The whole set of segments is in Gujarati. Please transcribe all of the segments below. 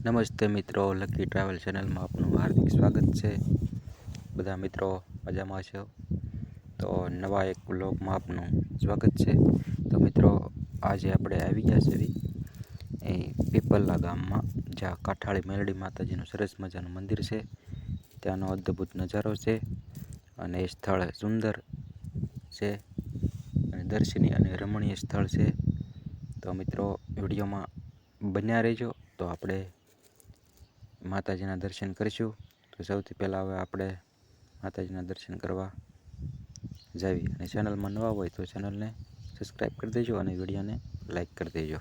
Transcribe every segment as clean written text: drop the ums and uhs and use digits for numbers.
નમસ્તે મિત્રો, લકી ટ્રાવેલ ચેનલમાં આપનું હાર્દિક સ્વાગત છે। બધા મિત્રો મજામાં છો તો નવા એક વ્લોગમાં આપનું સ્વાગત છે। તો મિત્રો આજે આપણે આવી ગયા છે એ પીપલના ગામમાં, જ્યાં કાઠાળી મેલડી માતાજીનું સરસ મજાનું મંદિર છે। ત્યાંનો અદ્ભુત નજારો છે અને એ સ્થળ સુંદર છે અને દર્શનીય અને રમણીય સ્થળ છે। તો મિત્રો વિડીયોમાં બન્યા રહેજો। તો આપણે માતાજીના દર્શન કરીશું। તો સૌથી પહેલાં હવે આપણે માતાજીના દર્શન કરવા જાવી। અને ચેનલમાં નવા હોય તો ચેનલને સબસ્ક્રાઈબ કરી દેજો અને વિડીયોને લાઈક કરી દેજો।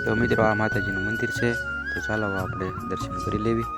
તો મિત્રો આ માતાજીનું મંદિર છે, તો ચાલો આપણે દર્શન કરી લેવી।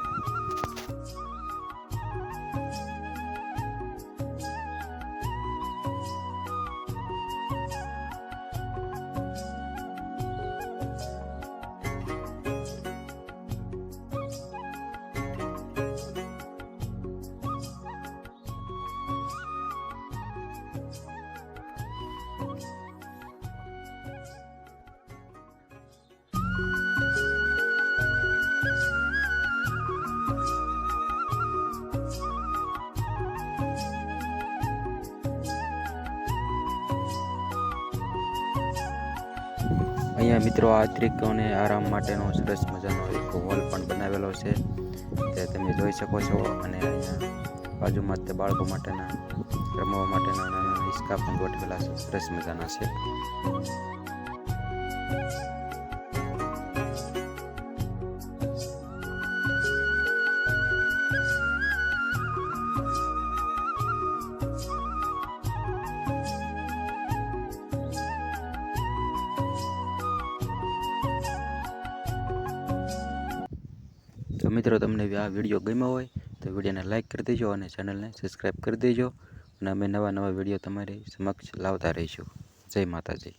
અહીંયા મિત્રો યાત્રિકોને આરામ માટેનો સરસ મજાનો એક હોલ પણ બનાવેલો છે, તે તમે જોઈ શકો છો। અને અહીંયા બાજુમાં તે બાળકો માટેના રમવા માટેના નાના હિસકા પણ ગોઠવેલા છે, સરસ મજાના છે। તો મિત્રો તમને આ વિડીયો ગમ્યો હોય તો વિડીયોને લાઈક કરી દેજો અને ચેનલને સબસ્ક્રાઈબ કરી દેજો। અને અમે નવા વિડીયો તમારી સમક્ષ લાવતા રહીશું। જય માતાજી।